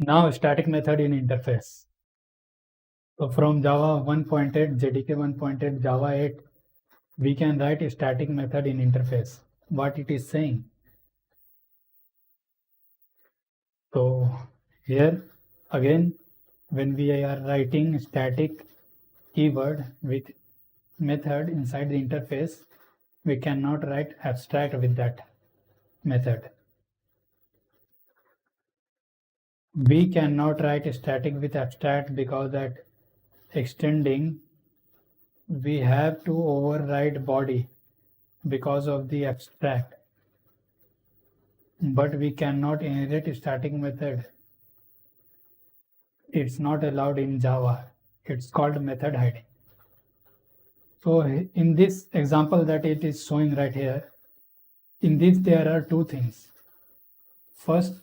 Now static method in interface. So from Java 1.8, JDK 1.8, Java 8, we can write a static method in interface. What it is saying. So here again, when we are writing static keyword with method inside the interface, we cannot write abstract with that method. We cannot write static with abstract because that extending we have to override body because of the abstract, but we cannot inherit static method. It's not allowed in Java. It's called method hiding. So in this example that it is showing right here, in this there are two things. First,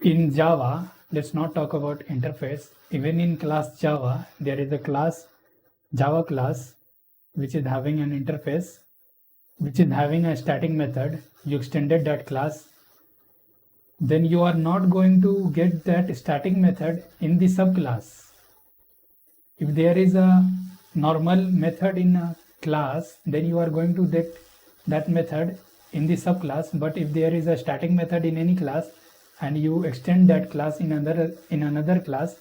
in Java, let's not talk about interface. Even in class Java, there is a class, Java class, which is having an interface, which is having a static method. You extended that class. Then you are not going to get that static method in the subclass. If there is a normal method in a class, then you are going to get that method in the subclass. But if there is a static method in any class and you extend that class in another class,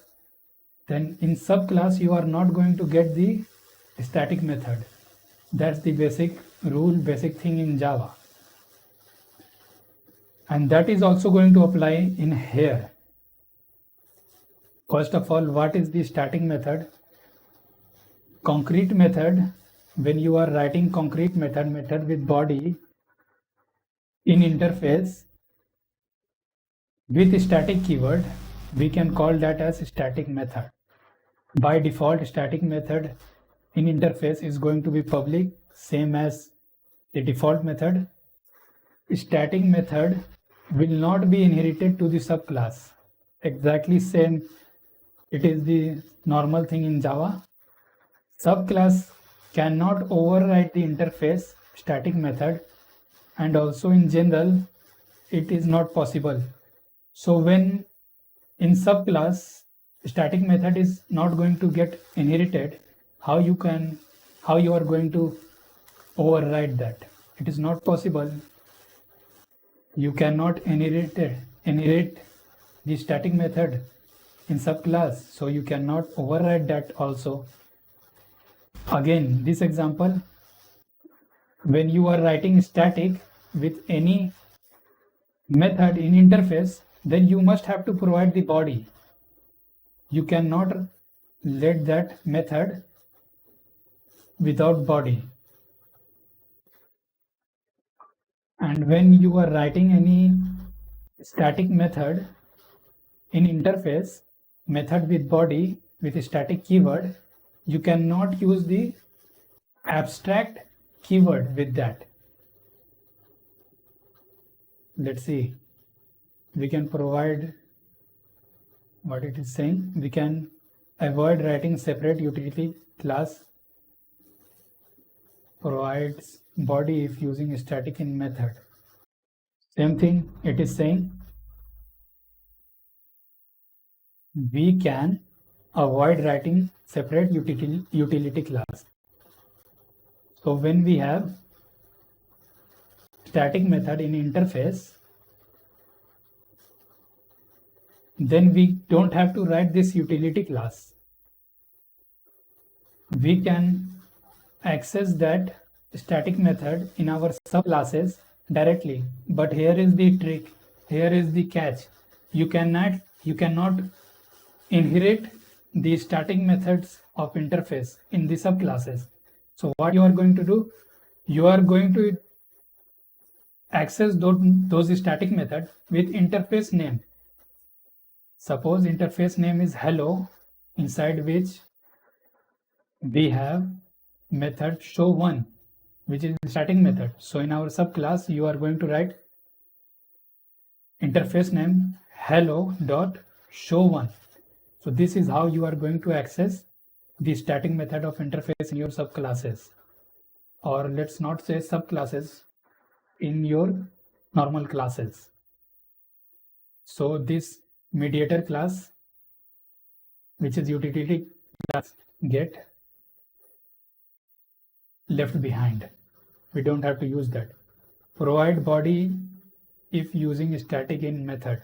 then in subclass you are not going to get the static method. That's the basic rule, basic thing in Java. And that is also going to apply in here. First of all, what is the static method? Concrete method, when you are writing concrete method with body in interface with static keyword, we can call that as static method. By default, static method in interface is going to be public, same as the default method. Static method will not be inherited to the subclass. Exactly same, it is the normal thing in Java. Subclass cannot override the interface static method, and also in general it is not possible. So when in subclass static method is not going to get inherited, how you are going to override that? It is not possible. You cannot inherit the static method in subclass, so you cannot override that also. Again, this example, when you are writing static with any method in interface, then you must have to provide the body. You cannot let that method without body. And when you are writing any static method in interface, method with body with a static keyword, you cannot use the abstract keyword with that. Let's see, we can provide what it is saying. We can avoid writing separate utility class provides body if using static in method. Same thing it is saying. We can avoid writing separate utility class. So when we have static method in interface, then we don't have to write this utility class. We can access that static method in our subclasses directly. But here is the trick, here is the catch. You cannot inherit the static methods of interface in the subclasses. So what you are going to do, you are going to access those static method with interface name. Suppose interface name is hello, inside which we have method show1, which is the static method. So in our subclass, you are going to write interface name hello.show1. So this is how you are going to access the static method of interface in your subclasses, or let's not say subclasses, in your normal classes. So this mediator class, which is utility class, get left behind. We don't have to use that. Provide body if using static in method.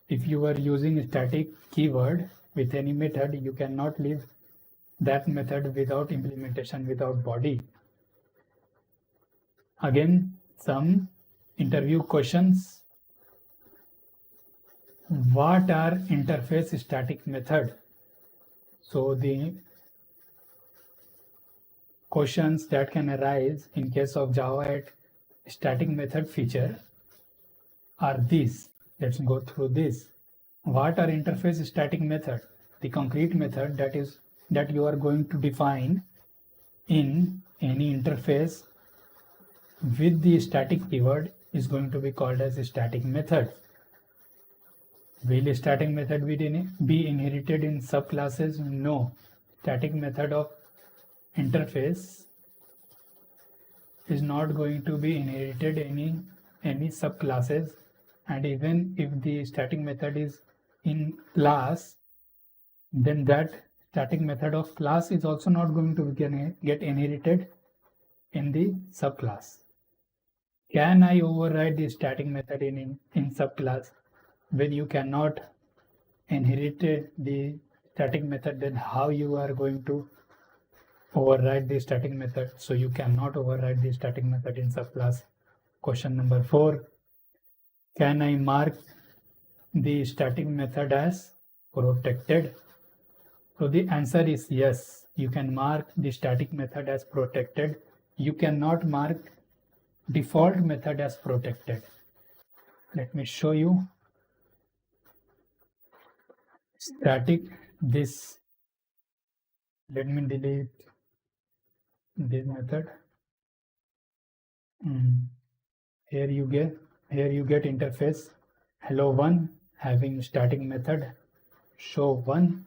If you are using static keyword with any method, you cannot leave that method without implementation, without body. Again, some interview questions. What are interface static method? So the questions that can arise in case of Java8 static method feature are these. Let's go through this. What are interface static method? The concrete method that you are going to define in any interface with the static keyword is going to be called as a static method. Will a static method be inherited in subclasses? No. Static method of interface is not going to be inherited any subclasses, and even if the static method is in class, then that static method of class is also not going to get inherited in the subclass. Can I override the static method in subclass? When you cannot inherit the static method, then how you are going to override the static method? So you cannot override the static method in subclass. Question number 4. Can I mark the static method as protected? So the answer is yes. You can mark the static method as protected. You cannot mark default method as protected. Let me show you. Static this. Let me delete this method. Here you get interface hello1 having static method show1.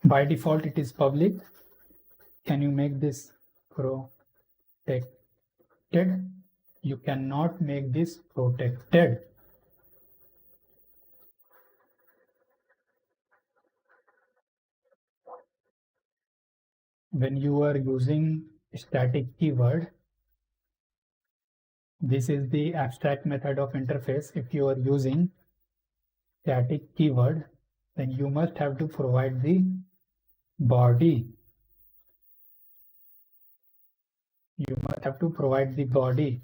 By default it is public. Can you make this protected? You cannot make this protected. When you are using static keyword, this is the abstract method of interface. If you are using static keyword, then you must have to provide the body. You must have to provide the body.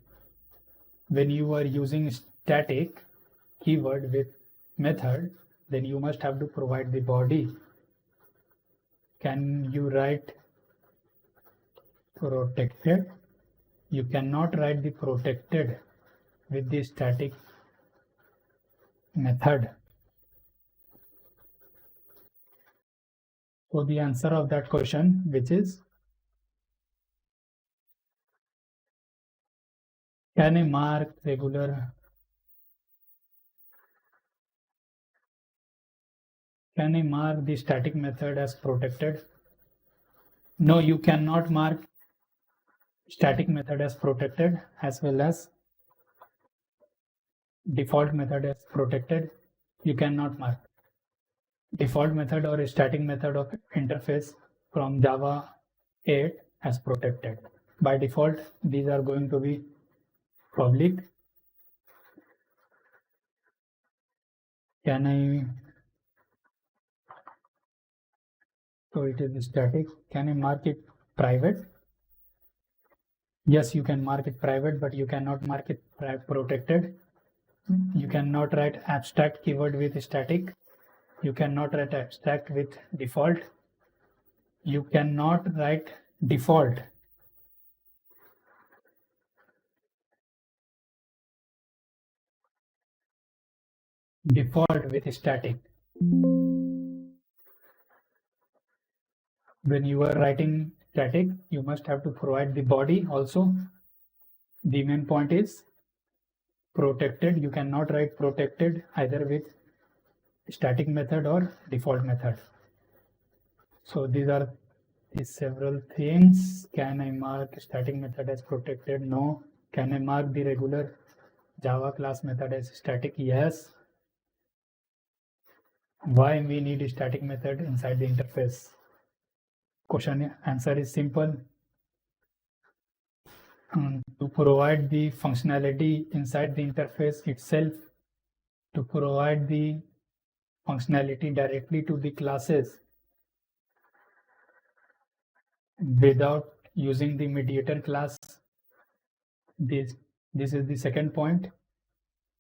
When you are using static keyword with method, then you must have to provide the body. Can you write protected? You cannot write the protected with the static method. So the answer of that question, which is, can I mark regular? Can I mark the static method as protected? No, you cannot mark static method as protected as well as default method as protected. You cannot mark default method or a static method of interface from Java 8 as protected. By default, these are going to be public. Can I? So it is static. Can I mark it private? Yes, you can mark it private, but you cannot mark it protected. You cannot write abstract keyword with static. You cannot write abstract with default. You cannot write default. Default with static. When you are writing static, you must have to provide the body also. The main point is protected. You cannot write protected either with static method or default method. So these are the several things. Can I mark static method as protected? No. Can I mark the regular Java class method as static? Yes. Why we need a static method inside the interface? Question answer is simple. To provide the functionality inside the interface itself, to provide the functionality directly to the classes without using the mediator class. This is the second point.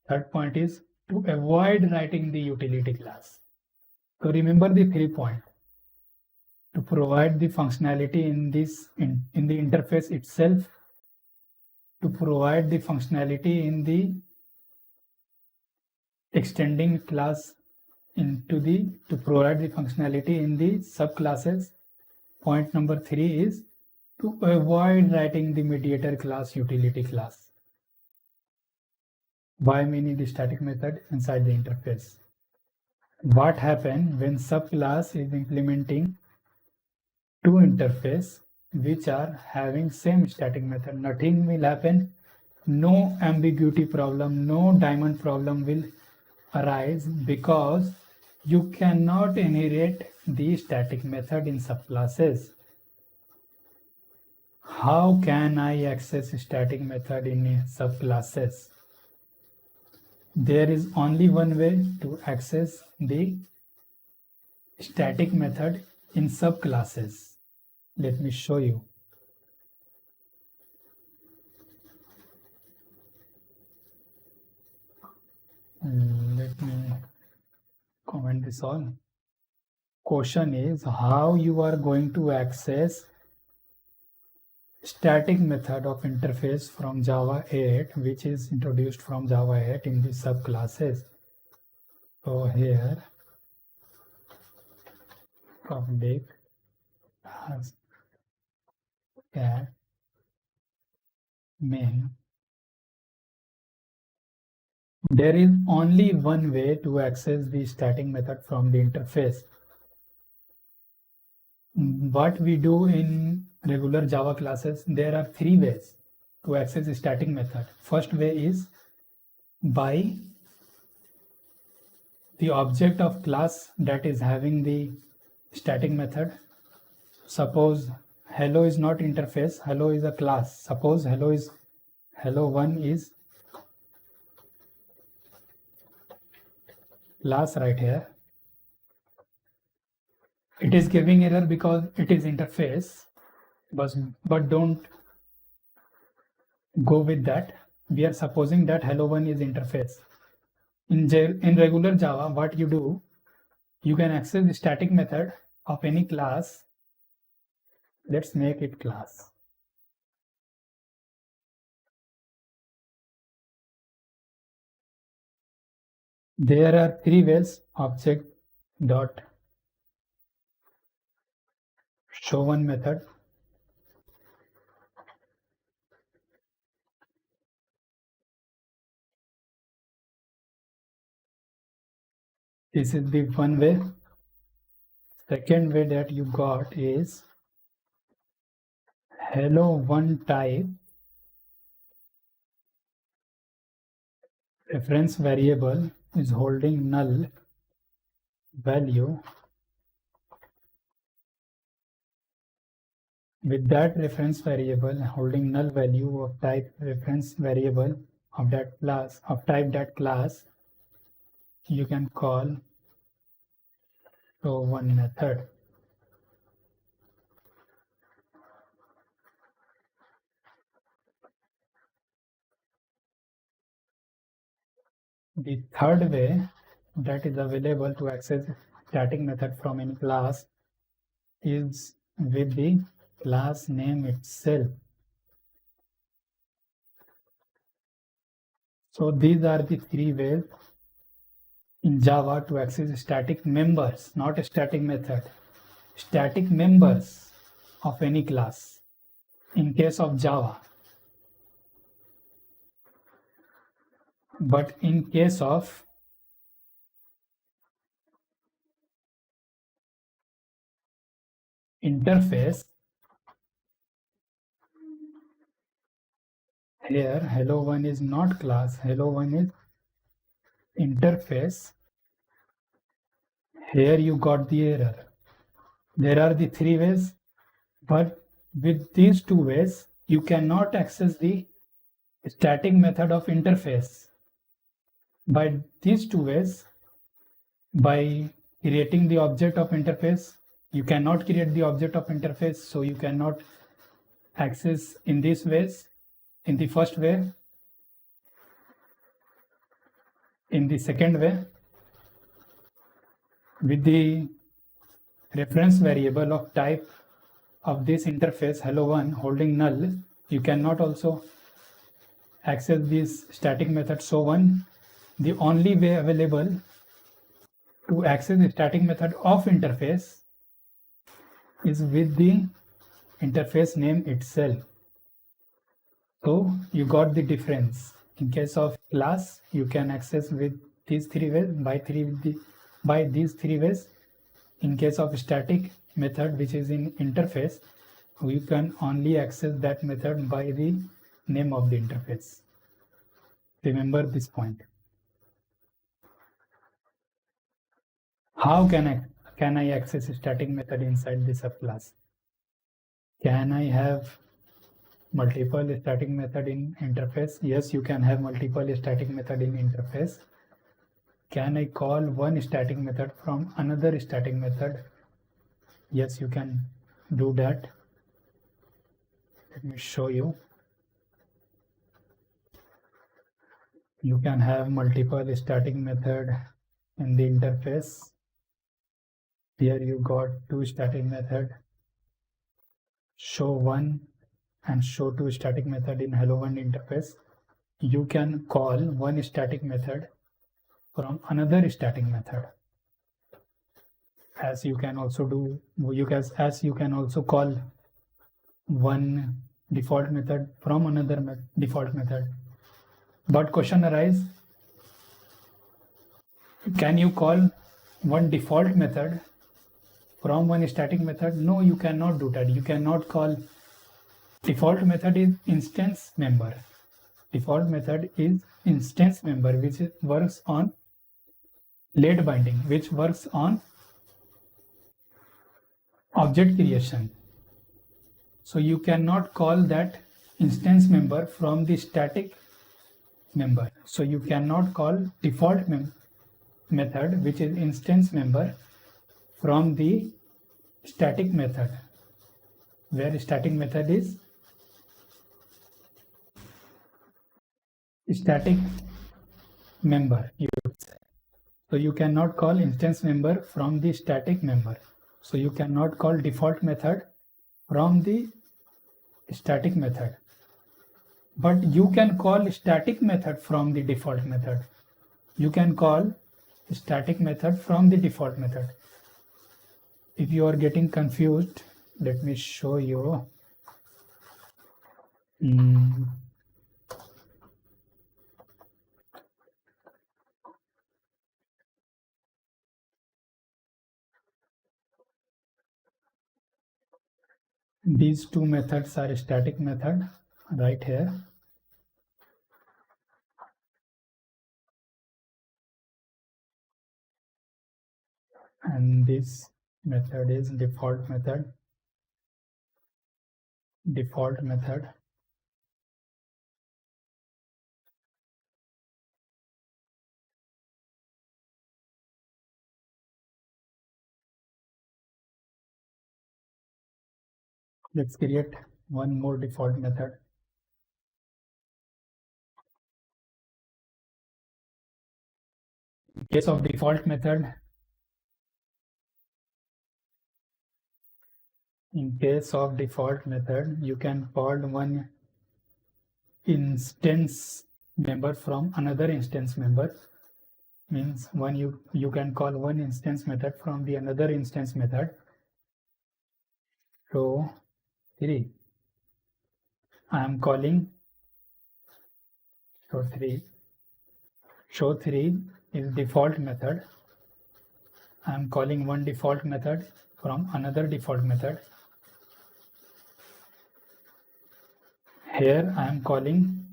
Third point is to avoid writing the utility class. So remember the 3 points. To provide the functionality in the interface itself, to provide the functionality in the extending class to provide the functionality in the subclasses. Point number 3 is to avoid writing the mediator class utility class. Why we need the static method inside the interface? What happens when subclass is implementing two interface which are having same static method? Nothing will happen. No ambiguity problem, no diamond problem will arise because you cannot inherit the static method in subclasses. How can I access static method in subclasses? There is only one way to access the static method in subclasses. Let me show you. Let me comment this all. Question is how you are going to access static method of interface from Java 8, which is introduced from Java 8 in the subclasses. So here public has main. There is only one way to access the static method from the interface. What we do in regular Java classes, there are 3 ways to access the static method. First way is by the object of class that is having the static method. Suppose hello is not interface, hello is a class. Suppose hello1 is class right here. It is giving error because it is interface, but don't go with that. We are supposing that hello1 is interface. In regular Java, what you do, you can access the static method of any class. Let's make it class. There are 3 ways. Object dot show one method. This is the one way. Second way that you got is hello1 type reference variable is holding null value. With that reference variable holding null value of type reference variable of that class, of type that class, you can call show1 method. The third way that is available to access static method from any class is with the class name itself. So these are the 3 ways in Java to access static members, not a static method, static members of any class in case of Java. But in case of interface, here hello1 is not class, hello1 is interface. Here you got the error. There are the three ways, but with these two ways, you cannot access the static method of interface. By these two ways, by creating the object of interface, you cannot create the object of interface, so you cannot access in these ways. In the first way, in the second way, with the reference variable of type of this interface hello1 holding null, you cannot also access this static method. So the only way available to access the static method of interface is with the interface name itself. So you got the difference. In case of class, you can access with these three ways, by these three ways. In case of static method, which is in interface, you can only access that method by the name of the interface. Remember this point. How can I access a static method inside the subclass? Can I have multiple static method in interface? Yes, you can have multiple static method in interface. Can I call one static method from another static method? Yes, you can do that. Let me show you. You can have multiple static method in the interface. Here you got two static method, show1 and show2 static method in hello1 interface. You can call one static method from another static method. As you can also do, as you can also call one default method from another default method. But question arises, can you call one default method from one static method? No, you cannot do that. You cannot call default method is instance member. Default method is instance member, which works on late binding, which works on object creation. So you cannot call that instance member from the static member. So you cannot call default method, which is instance member, from the static method, where static method is static member. So you cannot call instance member from the static member. So you cannot call default method from the static method. But you can call static method from the default method. You can call static method from the default method. If you are getting confused, let me show you. These two methods are static method right here. And this method is default method. Default method. Let's create one more default method. In case of default method, you can call one instance member from another instance member. Means you can call one instance method from the another instance method. So 3, I am calling show3. Show3 is default method. I am calling one default method from another default method. Here I am calling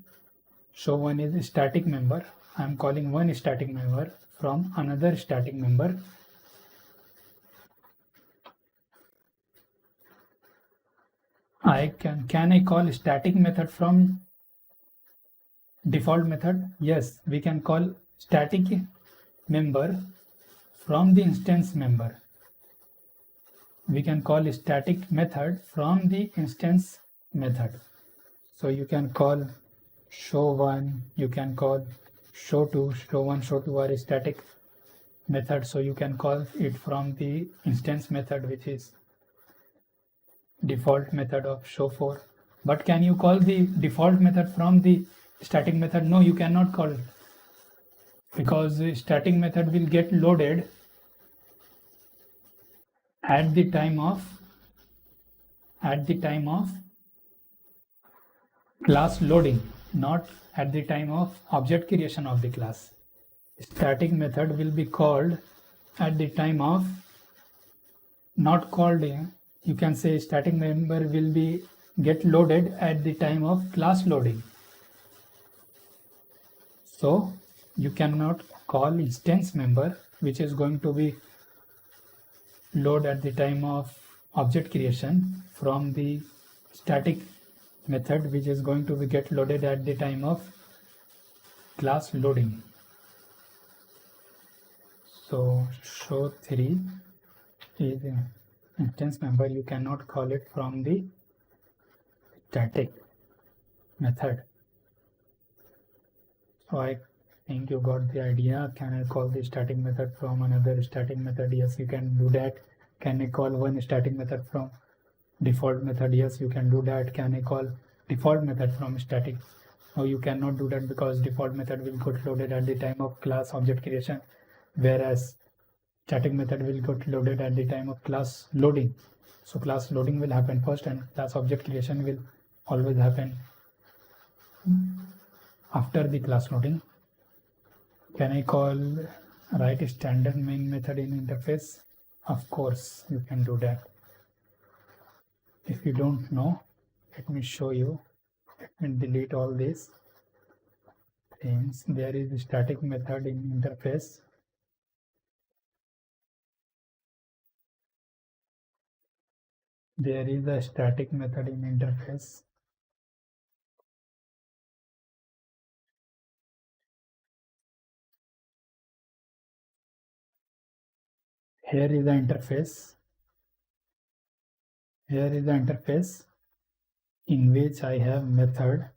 show1 is static member. I am calling one static member from another static member. Can I call static method from default method? Yes, we can call static member from the instance member. We can call static method from the instance method. So you can call show1, you can call show2, show1, show2 are static method. So you can call it from the instance method, which is default method of show4. But can you call the default method from the static method? No, you cannot call it, because the static method will get loaded at the time of class loading, not at the time of object creation of the class. Static method will be called at the time of, not called, you can say static member will be get loaded at the time of class loading. So you cannot call instance member, which is going to be load at the time of object creation, from the static method, which is going to be get loaded at the time of class loading. So show3 is an instance member. You cannot call it from the static method. So I think you got the idea. Can I call the static method from another static method? Yes, you can do that. Can I call one static method from default method? Yes, you can do that. Can I call default method from static? No, you cannot do that, because default method will get loaded at the time of class object creation, whereas static method will get loaded at the time of class loading. So class loading will happen first, and class object creation will always happen after the class loading. Can I call write standard main method in interface? Of course, you can do that. If you don't know, let me show you. Let me delete all these things. There is a static method in interface. There is a static method in interface. Here is the interface. Here is the interface in which I have method.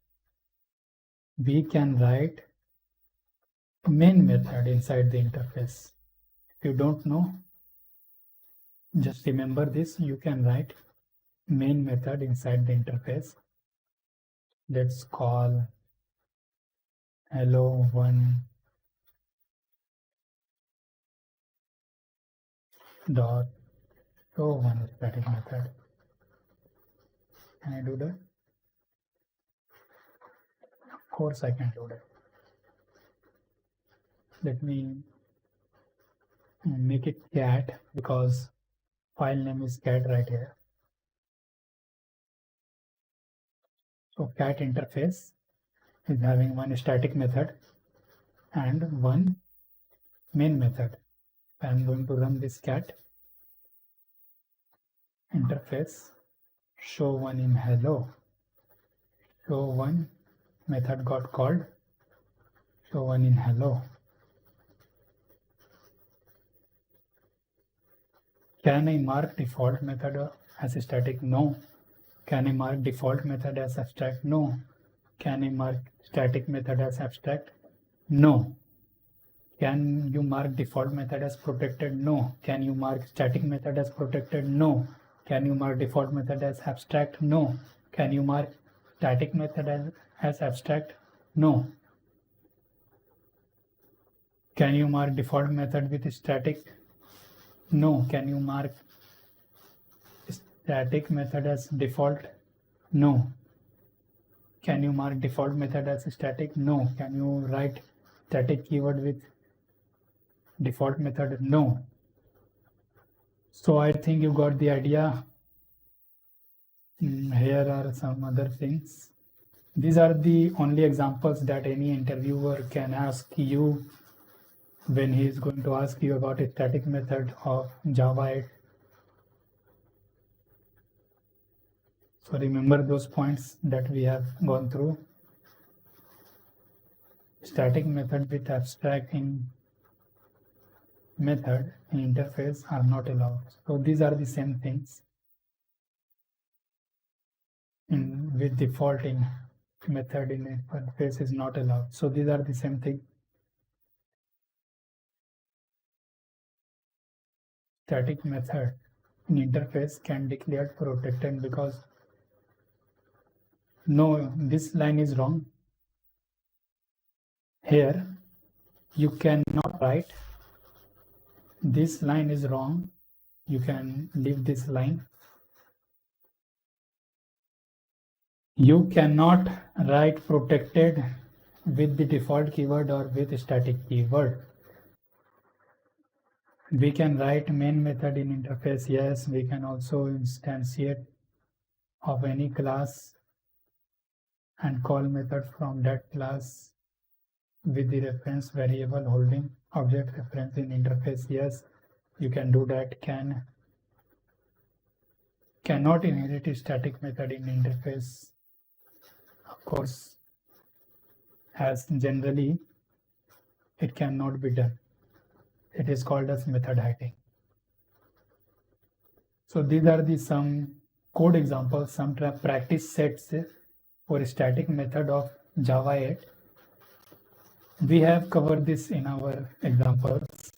We can write main method inside the interface. If you don't know, just remember this. You can write main method inside the interface. Let's call hello1 dot show1 static method. Can I do that? Of course I can do that. Let me make it cat, because file name is cat right here. So cat interface is having one static method and one main method. I am going to run this cat interface show1 in hello. Show1 method got called. Show1 in hello. Can I mark default method as static? No. Can I mark default method as abstract? No. Can I mark static method as abstract? No. Can you mark default method as protected? No. Can you mark static method as protected? No. Can you mark default method as abstract? No. Can you mark static method as abstract? No. Can you mark default method with static? No. Can you mark static method as default? No. Can you mark default method as static? No. Can you write static keyword with default method? No. So I think you got the idea. Here are some other things. These are the only examples that any interviewer can ask you when he is going to ask you about a static method of Java8. So remember those points that we have gone through. Static method with abstracting method in interface are not allowed. So these are the same things with defaulting method in interface is not allowed. So these are the same thing. Static method in interface can declare protected because no, this line is wrong. Here you cannot write. This line is wrong. You can leave this line. You cannot write protected with the default keyword or with static keyword. We can write main method in interface. Yes, we can also instantiate of any class and call method from that class with the reference variable holding object reference in interface. Yes, you can do that. Cannot inherit a static method in interface. Of course, as generally it cannot be done. It is called as method hiding. So these are the some code examples, some practice sets for static method of Java 8. We have covered this in our examples.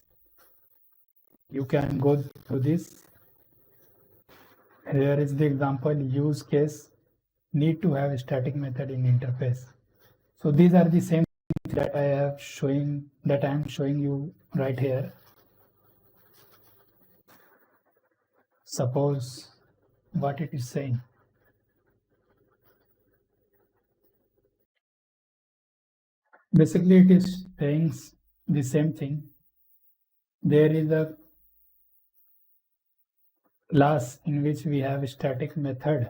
You can go through this. Here is the example use case need to have a static method in interface. So these are the same that I am showing you right here. Suppose what it is saying. Basically, it is saying the same thing. There is a class in which we have a static method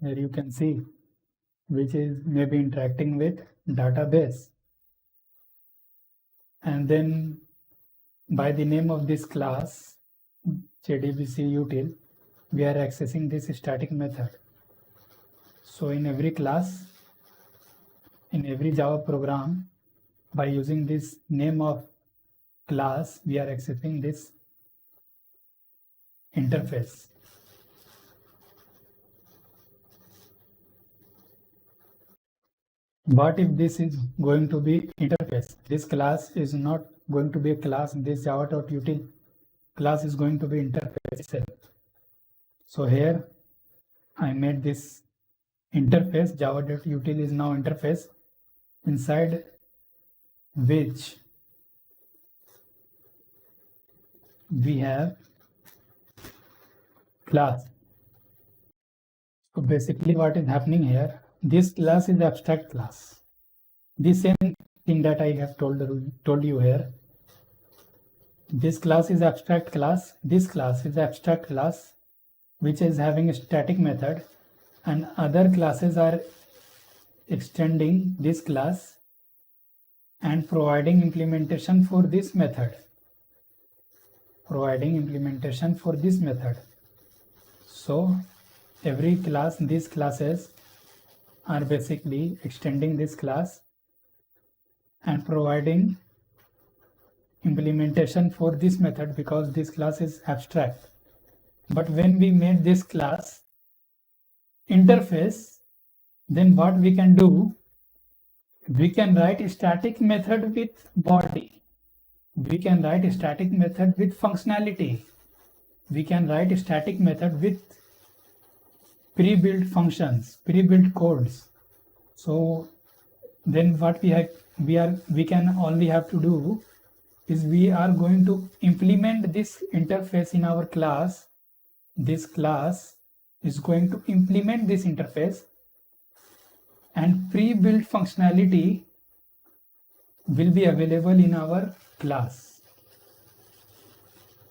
where you can see which is maybe interacting with database, and then by the name of this class JDBC util we are accessing this static method. So in every class, in every Java program, by using this name of class we are accessing this interface. But if this is going to be interface, this class is not going to be a class. This java.util class is going to be interface itself. So here I made this interface. Java.util is now interface, inside which we have class. So basically what is happening here, this class is abstract class. The same thing that I have told you here. This class is abstract class. This class is abstract class which is having a static method, and other classes are extending this class and providing implementation for this method. So every class, these classes are basically extending this class and providing implementation for this method because this class is abstract. But when we made this class interface, then what we can do, we can write a static method with body. We can write a static method with functionality. We can write a static method with pre-built functions, pre-built codes. So then what we can only have to do is we are going to implement this interface in our class. This class is going to implement this interface, and pre-built functionality will be available in our class.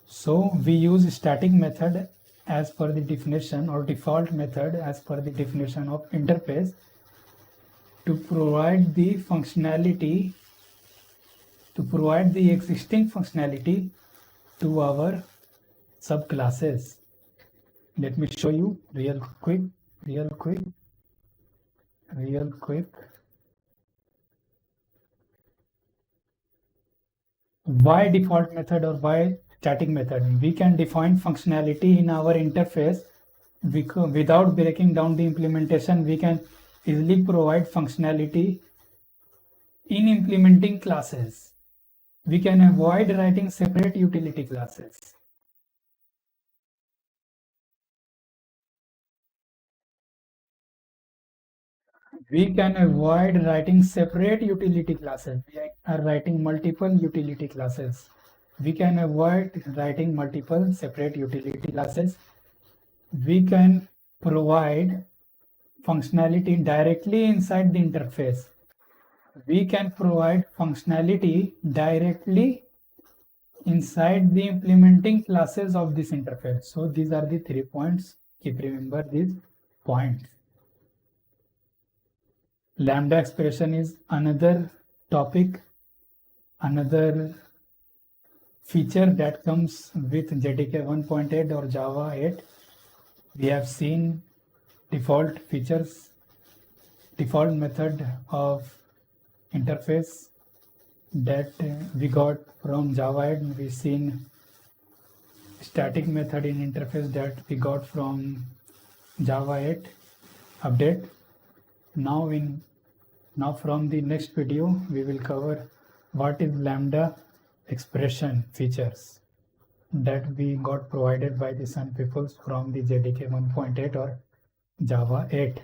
So we use static method as per the definition, or default method as per the definition of interface, to provide the functionality, to provide the existing functionality to our subclasses. Let me show you real quick real quick. Why default method or why static method? We can define functionality in our interface without breaking down the implementation. We can easily provide functionality in implementing classes. We can avoid writing separate utility classes. We can avoid writing separate utility classes. We are writing multiple utility classes. We can avoid writing multiple separate utility classes. We can provide functionality directly inside the interface. We can provide functionality directly inside the implementing classes of this interface. So these are the 3 points. Keep remember these points. Lambda expression is another topic, another feature that comes with JDK 1.8 or Java 8. We have seen default features, default method of interface that we got from Java 8. We've seen static method in interface that we got from Java 8 update. Now from the next video we will cover what is lambda expression features that we got provided by the Sun peoples from the JDK 1.8 or Java 8.